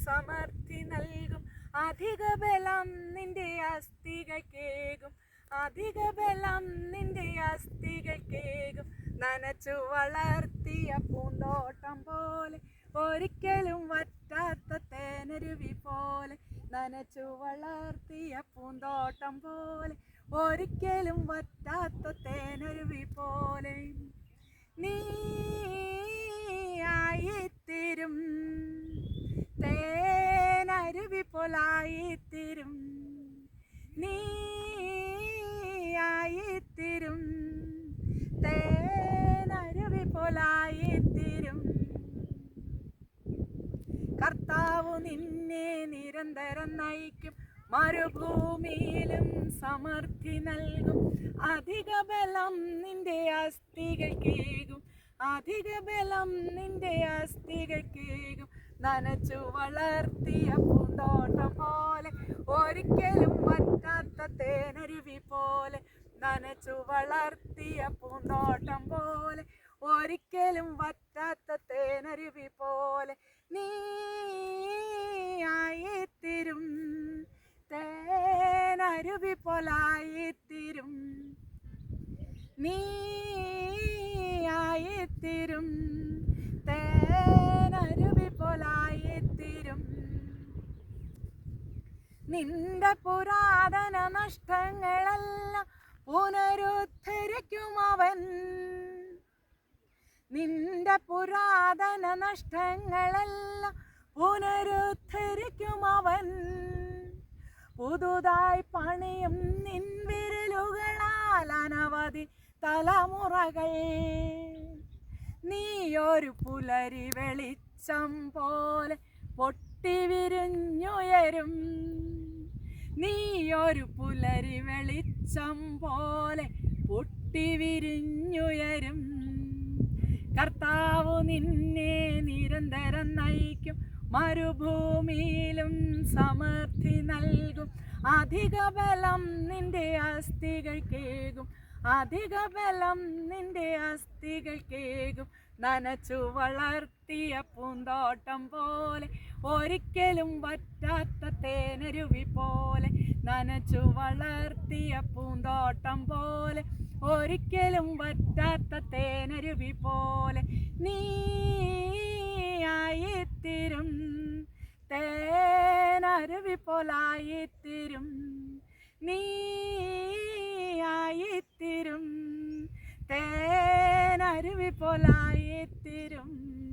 സമൃദ്ധി നൽകും. അധിക ബലം നിന്റെ അസ്ഥികൾക്കേകും. അധിക ബലം നിന്റെ അസ്ഥികൾക്കേകും. നനച്ചു വളർത്തിയ പൂന്തോട്ടം പോലെ, ഒരിക്കലും വറ്റാത്ത തേനരുവി പോലെ. നനച്ചു വളർത്തിയ പൂന്തോട്ടം പോലെ, ഒരിക്കലും വറ്റാത്ത തേനരുവി പോലെ. നീ ആയിത്തീരും, തേനരുവി പോലായിത്തീരും. നീ ആയിത്തീരും, തേനരുവി പോലായിത്തീരും. കർത്താവ് നിന്നെ നിരന്തരം നയിക്കും. മരുഭൂമിയിലും സമൃദ്ധി നൽകും. അധിക ബലം നിന്റെ അസ്ഥികൾക്കേകും. അധിക ബലം നിന്റെ അസ്ഥികൾക്കേകും. നനച്ചു വളർത്തിയ പൂന്തോട്ടം പോലെ, ഒരിക്കലും വറ്റാത്ത തേനരുവി പോലെ. നനച്ചു വളർത്തിയ പൂന്തോട്ടം പോലെ, ഒരിക്കലും വറ്റാത്ത തേനരുവി പോലെ. നീ ആയിത്തീരും, തേനരുവി പോലായിത്തീരും. നീ ആയിത്തീരും, തേനരുവി പോലായിത്തീരും. നിന്റെ പുരാതന നഷ്ടങ്ങളെല്ലാം പുനരുദ്ധരിക്കും അവൻ. നിന്റെ പുരാതന നഷ്ടങ്ങളെല്ലാം പുനരുദ്ധരിക്കും അവൻ. പുതുതായി പണിയും നിൻ വിരലുകളാൽ അനവധി തലമുറകൾ. നീയൊരു പുലരി വെളിച്ചം പോലെ പൊട്ടിവിരിഞ്ഞുയരും. നീയൊരു പുലരി വെളിച്ചം പോലെ പൊട്ടിവിരിഞ്ഞുയരും. കർത്താവ് നിന്നെ നിരന്തരം നയിക്കും. മരുഭൂമിയിലും സമൃദ്ധി നൽകും. അധിക ബലം നിന്റെ അസ്ഥികൾക്കേകും. അധിക ബലം നിന്റെ അസ്ഥികൾക്കേകും. നനച്ചു വളർത്തിയ പൂന്തോട്ടം പോലെ, ഒരിക്കലും വറ്റാത്ത തേനരുവി പോലെ. നനച്ചു വളർത്തിയ പൂന്തോട്ടം പോലെ, ഒരിക്കലും വറ്റാത്ത തേനരുവി പോലെ. നീ ആയിത്തീരും, തേനരുവി പോലായിത്തീരും. നീ ആയിത്തീരും, തേനരുവി പോലായിത്തീരും.